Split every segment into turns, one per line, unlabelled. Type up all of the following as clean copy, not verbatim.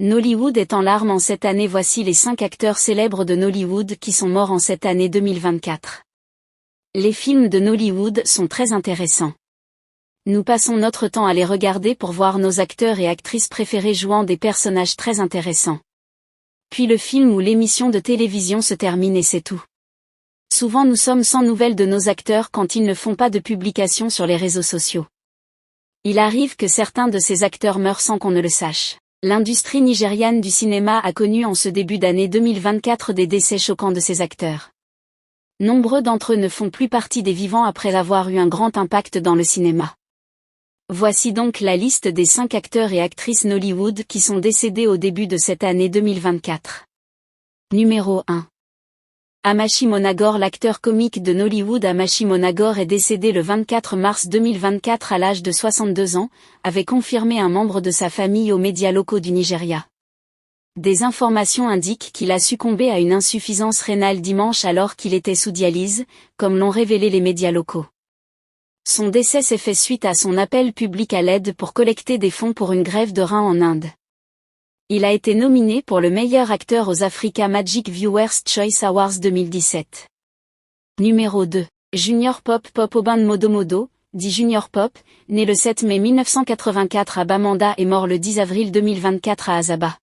Nollywood est en larmes en cette année. Voici les 5 acteurs célèbres de Nollywood qui sont morts en cette année 2024. Les films de Nollywood sont très intéressants. Nous passons notre temps à les regarder pour voir nos acteurs et actrices préférés jouant des personnages très intéressants. Puis le film ou l'émission de télévision se termine et c'est tout. Souvent nous sommes sans nouvelles de nos acteurs quand ils ne font pas de publication sur les réseaux sociaux. Il arrive que certains de ces acteurs meurent sans qu'on ne le sache. L'industrie nigériane du cinéma a connu en ce début d'année 2024 des décès choquants de ses acteurs. Nombreux d'entre eux ne font plus partie des vivants après avoir eu un grand impact dans le cinéma. Voici donc la liste des 5 acteurs et actrices Nollywood qui sont décédés au début de cette année 2024. Numéro 1. Amashi Monagor. L'acteur comique de Nollywood Amashi Monagor est décédé le 24 mars 2024 à l'âge de 62 ans, avait confirmé un membre de sa famille aux médias locaux du Nigeria. Des informations indiquent qu'il a succombé à une insuffisance rénale dimanche alors qu'il était sous dialyse, comme l'ont révélé les médias locaux. Son décès s'est fait suite à son appel public à l'aide pour collecter des fonds pour une grève de rein en Inde. Il a été nominé pour le meilleur acteur aux Africa Magic Viewers Choice Awards 2017. Numéro 2. Junior Pop Oban Modomodo, dit Junior Pop, né le 7 mai 1984 à Bamenda et mort le 10 avril 2024 à Asaba.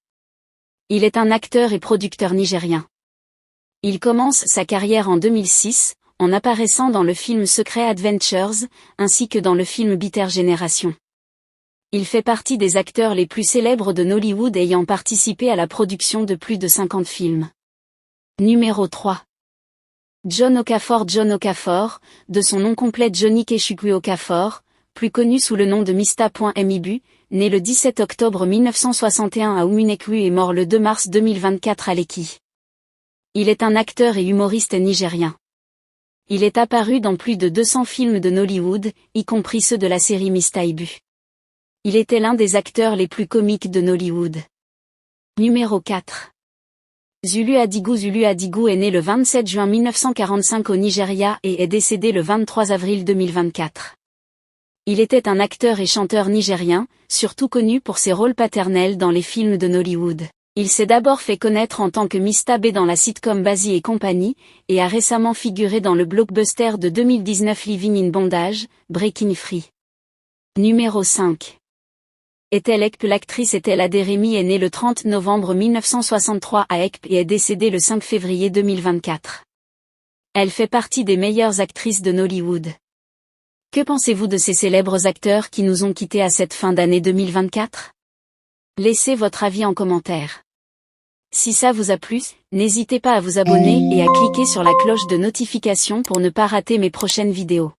Il est un acteur et producteur nigérien. Il commence sa carrière en 2006, en apparaissant dans le film Secret Adventures, ainsi que dans le film Bitter Génération. Il fait partie des acteurs les plus célèbres de Nollywood ayant participé à la production de plus de 50 films. Numéro 3. John Okafor. John Okafor, de son nom complet Johnny Kechukwu Okafor, plus connu sous le nom de Mista.Mibu, né le 17 octobre 1961 à Umunekwu et mort le 2 mars 2024 à Lekki. Il est un acteur et humoriste nigérien. Il est apparu dans plus de 200 films de Nollywood, y compris ceux de la série Mista.Ibu. Il était l'un des acteurs les plus comiques de Nollywood. Numéro 4. Zulu Adigu. Zulu Adigu est né le 27 juin 1945 au Nigeria et est décédé le 23 avril 2024. Il était un acteur et chanteur nigérien, surtout connu pour ses rôles paternels dans les films de Nollywood. Il s'est d'abord fait connaître en tant que Mista B dans la sitcom Bazi et compagnie, et a récemment figuré dans le blockbuster de 2019 Living in Bondage, Breaking Free. Numéro 5. Etel Ekpe. L'actrice Etel Aderemi est née le 30 novembre 1963 à Ekpe et est décédée le 5 février 2024. Elle fait partie des meilleures actrices de Nollywood. Que pensez-vous de ces célèbres acteurs qui nous ont quittés à cette fin d'année 2024? Laissez votre avis en commentaire. Si ça vous a plu, n'hésitez pas à vous abonner et à cliquer sur la cloche de notification pour ne pas rater mes prochaines vidéos.